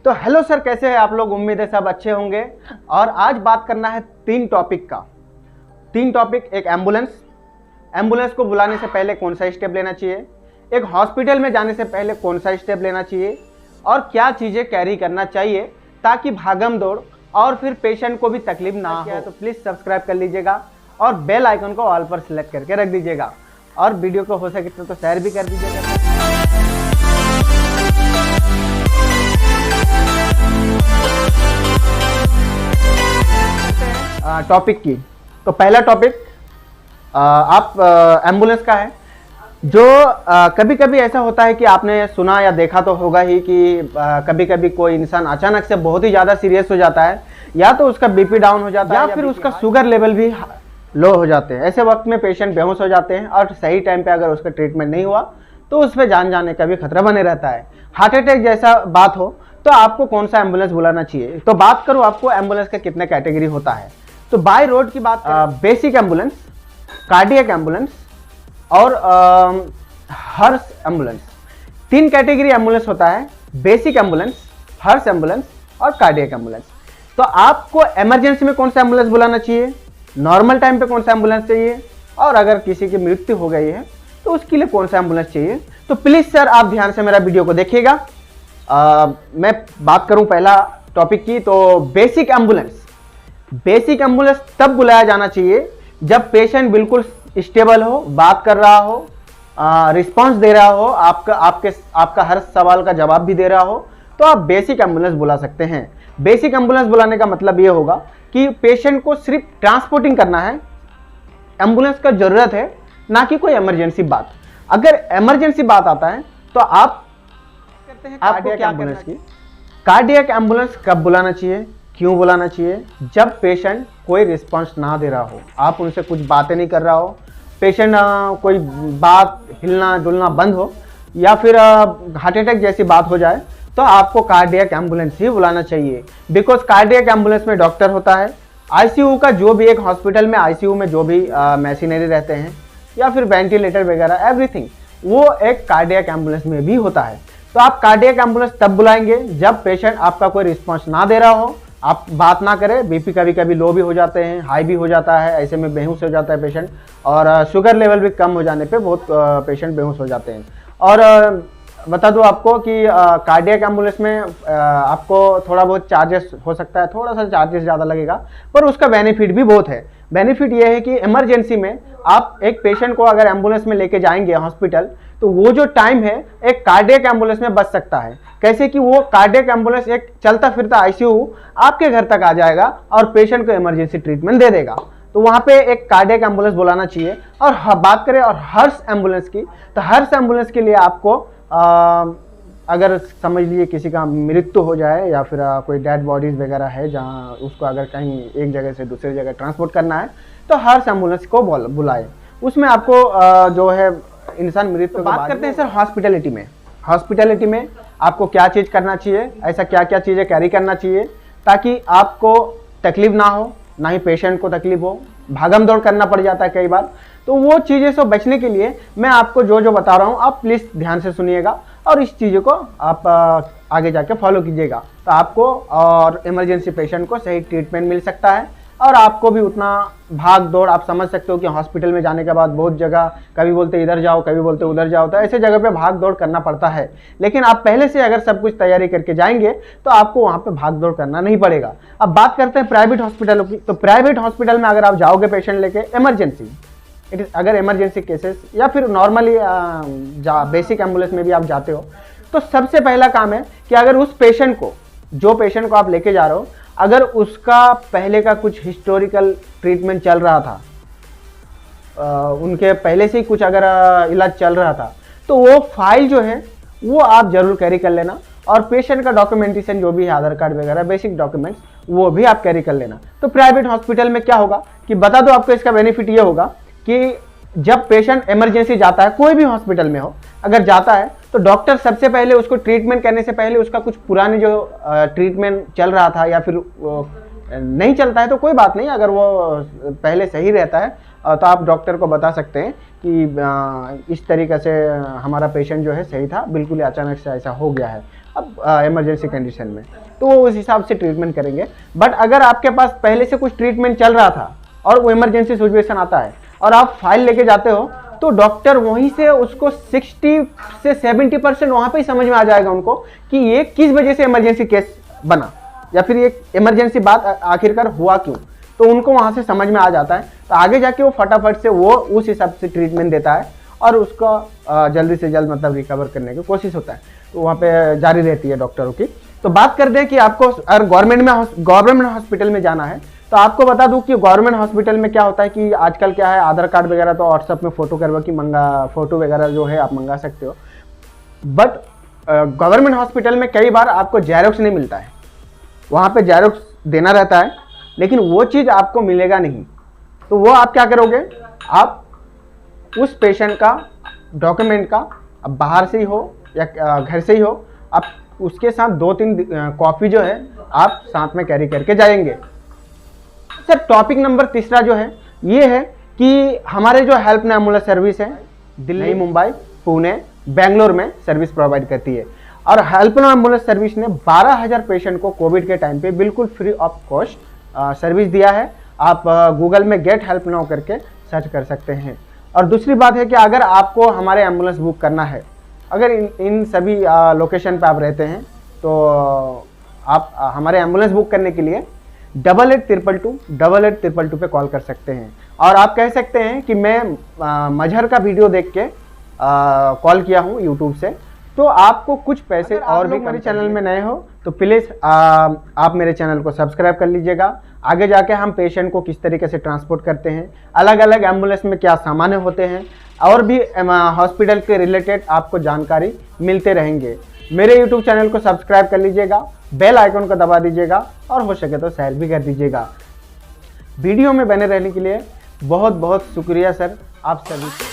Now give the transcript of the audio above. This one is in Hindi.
तो हेलो सर, कैसे हैं आप लोग? उम्मीद है सब अच्छे होंगे। और आज बात करना है तीन टॉपिक का। तीन टॉपिक, एक एम्बुलेंस को बुलाने से पहले कौन सा स्टेप लेना चाहिए, एक हॉस्पिटल में जाने से पहले कौन सा स्टेप लेना चाहिए और क्या चीज़ें कैरी करना चाहिए ताकि भागम दौड़ और फिर पेशेंट को भी तकलीफ ना हो। तो प्लीज़ सब्सक्राइब कर लीजिएगा और बेल आइकन को ऑल पर सिलेक्ट करके रख दीजिएगा और वीडियो को हो सके तो शेयर भी कर दीजिएगा। टॉपिक की तो पहला टॉपिक आप एम्बुलेंस का है। जो कभी कभी ऐसा होता है कि आपने सुना या देखा तो होगा ही कि कभी कभी कोई इंसान अचानक से बहुत ही ज़्यादा सीरियस हो जाता है, या तो उसका बीपी डाउन हो जाता है या फिर उसका शुगर लेवल भी लो हो जाते हैं। ऐसे वक्त में पेशेंट बेहोश हो जाते हैं और सही टाइम पे अगर उसका ट्रीटमेंट नहीं हुआ तो उस पर जान जाने का भी खतरा बने रहता है। हार्ट अटैक जैसा बात हो तो आपको कौन सा एम्बुलेंस बुलाना चाहिए। तो बात करूँ आपको एम्बुलेंस का कितने कैटेगरी होता है। तो बाय रोड की बात बेसिक एम्बुलेंस, कार्डियक एम्बुलेंस और हर्ष एम्बुलेंस। तीन कैटेगरी एम्बुलेंस होता है, बेसिक एम्बुलेंस, हर्ष एम्बुलेंस और कार्डियक एम्बुलेंस। तो आपको इमरजेंसी में कौन सा एम्बुलेंस बुलाना चाहिए, नॉर्मल टाइम पे कौन सा एम्बुलेंस चाहिए और अगर किसी की मृत्यु हो गई है तो उसके लिए कौन सा एम्बुलेंस चाहिए। तो प्लीज़ सर आप ध्यान से मेरा वीडियो को देखिएगा। मैं बात करूं पहला टॉपिक की, तो बेसिक एम्बुलेंस। बेसिक एम्बुलेंस तब बुलाया जाना चाहिए जब पेशेंट बिल्कुल स्टेबल हो, बात कर रहा हो, रिस्पांस दे रहा हो, आपका हर सवाल का जवाब भी दे रहा हो, तो आप बेसिक एम्बुलेंस बुला सकते हैं। बेसिक एम्बुलेंस बुलाने का मतलब ये होगा कि पेशेंट को सिर्फ ट्रांसपोर्टिंग करना है, एम्बुलेंस का जरूरत है ना कि कोई इमरजेंसी बात। अगर इमरजेंसी बात आता है तो आप करते हैं कार्डियक एम्बुलेंस की। कार्डियक एम्बुलेंस कब बुलाना चाहिए, क्यों बुलाना चाहिए? जब पेशेंट कोई रिस्पांस ना दे रहा हो, आप उनसे कुछ बातें नहीं कर रहा हो, पेशेंट कोई बात हिलना डुलना बंद हो या फिर हार्ट अटैक जैसी बात हो जाए, तो आपको कार्डियक एम्बुलेंस ही बुलाना चाहिए। बिकॉज कार्डियक एम्बुलेंस में डॉक्टर होता है, आईसीयू का जो भी एक हॉस्पिटल में आईसीयू में जो भी मशीनरी रहते हैं या फिर वेंटिलेटर वगैरह एवरीथिंग, वो एक कार्डियक एम्बुलेंस में भी होता है। तो आप कार्डियक एम्बुलेंस तब बुलाएंगे जब पेशेंट आपका कोई रिस्पांस ना दे रहा हो, आप बात ना करें, बीपी कभी कभी लो भी हो जाते हैं, हाई भी हो जाता है, ऐसे में बेहोश हो जाता है पेशेंट, और शुगर लेवल भी कम हो जाने पे बहुत पेशेंट बेहोश हो जाते हैं। और बता दूं आपको कि कार्डियक एम्बुलेंस में आपको थोड़ा बहुत चार्जेस हो सकता है, थोड़ा सा चार्जेस ज़्यादा लगेगा, पर उसका बेनिफिट भी बहुत है। बेनिफिट ये है कि इमरजेंसी में आप एक पेशेंट को अगर एम्बुलेंस में लेके जाएंगे हॉस्पिटल, तो वो जो टाइम है एक कार्डियक एम्बुलेंस में बच सकता है। कैसे कि वो कार्डियक एम्बुलेंस एक चलता फिरता आईसीयू आपके घर तक आ जाएगा और पेशेंट को इमरजेंसी ट्रीटमेंट दे देगा। तो वहाँ पे एक कार्डियक एम्बुलेंस बुलाना चाहिए। और बात करें और हर्ष एम्बुलेंस की, तो हर्ष एम्बुलेंस के लिए आपको अगर समझ लीजिए किसी का मृत्यु हो जाए या फिर कोई डेड बॉडीज वगैरह है जहाँ उसको अगर कहीं एक जगह से दूसरी जगह ट्रांसपोर्ट करना है, तो हर्ष एम्बुलेंस को बुलाए। उसमें आपको जो है इंसान मृत्यु तो बात करते हैं सर हॉस्पिटलिटी में। हॉस्पिटलिटी में आपको क्या चीज़ करना चाहिए, ऐसा क्या क्या चीज़ें कैरी करना चाहिए ताकि आपको तकलीफ ना हो, ना ही पेशेंट को तकलीफ हो। भागम दौड़ करना पड़ जाता है कई बार, तो वो चीज़ें से बचने के लिए मैं आपको जो जो बता रहा हूँ आप प्लीज़ ध्यान से सुनिएगा और इस चीज़ों को आप आगे जाके फॉलो कीजिएगा। तो आपको और इमरजेंसी पेशेंट को सही ट्रीटमेंट मिल सकता है और आपको भी उतना भाग दौड़, आप समझ सकते हो कि हॉस्पिटल में जाने के बाद बहुत जगह कभी बोलते इधर जाओ, कभी बोलते उधर जाओ, तो ऐसे जगह पे भाग दौड़ करना पड़ता है। लेकिन आप पहले से अगर सब कुछ तैयारी करके जाएंगे तो आपको वहाँ पे भाग दौड़ करना नहीं पड़ेगा। अब बात करते हैं प्राइवेट हॉस्पिटलों की। तो प्राइवेट हॉस्पिटल में अगर आप जाओगे पेशेंट लेके इमरजेंसी, अगर इमरजेंसी केसेस या फिर नॉर्मली बेसिक एम्बुलेंस में भी आप जाते हो, तो सबसे पहला काम है कि अगर उस पेशेंट को, जो पेशेंट को आप लेके जा रहे हो, अगर उसका पहले का कुछ हिस्टोरिकल ट्रीटमेंट चल रहा था, उनके पहले से ही कुछ अगर इलाज चल रहा था, तो वो फाइल जो है वो आप जरूर कैरी कर लेना। और पेशेंट का डॉक्यूमेंटेशन जो भी है, आधार कार्ड वगैरह बेसिक डॉक्यूमेंट्स, वो भी आप कैरी कर लेना। तो प्राइवेट हॉस्पिटल में क्या होगा कि बता दो आपको, इसका बेनिफिट ये होगा कि जब पेशेंट इमरजेंसी जाता है, कोई भी हॉस्पिटल में हो, अगर जाता है तो डॉक्टर सबसे पहले उसको ट्रीटमेंट करने से पहले उसका कुछ पुराने जो ट्रीटमेंट चल रहा था या फिर नहीं चलता है तो कोई बात नहीं, अगर वो पहले सही रहता है तो आप डॉक्टर को बता सकते हैं कि इस तरीके से हमारा पेशेंट जो है सही था, बिल्कुल ही अचानक से ऐसा हो गया है। अब इमरजेंसी कंडीशन में, तो वो उस हिसाब से ट्रीटमेंट करेंगे। बट अगर आपके पास पहले से कुछ ट्रीटमेंट चल रहा था और वो इमरजेंसी सिचुएशन आता है और आप फाइल लेके जाते हो, तो डॉक्टर वहीं से उसको 60 से 70% वहाँ पे ही समझ में आ जाएगा उनको कि ये किस वजह से इमरजेंसी केस बना, या फिर ये इमरजेंसी बात आखिरकार हुआ क्यों। तो उनको वहाँ से समझ में आ जाता है, तो आगे जाके वो फटाफट से वो उस हिसाब से ट्रीटमेंट देता है और उसका जल्दी से जल्द मतलब रिकवर करने की कोशिश होता है। तो वहाँ पे जारी रहती है डॉक्टरों की। तो बात करते हैं कि आपको अगर गवर्नमेंट हॉस्पिटल में जाना है, तो आपको बता दूं कि गवर्नमेंट हॉस्पिटल में क्या होता है कि आजकल क्या है, आधार कार्ड वगैरह तो व्हाट्सएप में फोटो करवा की फोटो वगैरह जो है आप मंगा सकते हो। बट गवर्नमेंट हॉस्पिटल में कई बार आपको जेरोक्स नहीं मिलता है, वहाँ पे जेरोक्स देना रहता है, लेकिन वो चीज़ आपको मिलेगा नहीं। तो वो आप क्या करोगे, आप उस पेशेंट का डॉक्यूमेंट का, अब बाहर से ही हो या घर से ही हो, आप उसके साथ 2-3 कॉपी जो है आप साथ में कैरी करके जाएंगे। सर टॉपिक नंबर तीसरा जो है ये है कि हमारे जो हेल्पलाइन एम्बुलेंस सर्विस है दिल्ली, मुंबई, पुणे, बेंगलोर में सर्विस प्रोवाइड करती है। और हेल्पलाइन एम्बुलेंस सर्विस ने 12,000 पेशेंट को कोविड के टाइम पे बिल्कुल फ्री ऑफ कॉस्ट सर्विस दिया है। आप गूगल में गेट हेल्प नाउ करके सर्च कर सकते हैं। और दूसरी बात है कि अगर आपको हमारे एम्बुलेंस बुक करना है, अगर इन सभी लोकेशन पे आप रहते हैं, तो आप हमारे एम्बुलेंस बुक करने के लिए 8822 पे कॉल कर सकते हैं। और आप कह सकते हैं कि मैं मजहर का वीडियो देख के कॉल किया हूँ यूट्यूब से, तो आपको कुछ पैसे और भी। मेरे चैनल में नए हो तो प्लीज़ आप मेरे चैनल को सब्सक्राइब कर लीजिएगा। आगे जाके हम पेशेंट को किस तरीके से ट्रांसपोर्ट करते हैं, अलग अलग एम्बुलेंस में क्या सामान होते हैं, और भी हॉस्पिटल के रिलेटेड आपको जानकारी मिलते रहेंगे। मेरे यूट्यूब चैनल को सब्सक्राइब कर लीजिएगा, बेल आइकन को दबा दीजिएगा और हो सके तो शेयर भी कर दीजिएगा। वीडियो में बने रहने के लिए बहुत बहुत शुक्रिया सर आप सभी।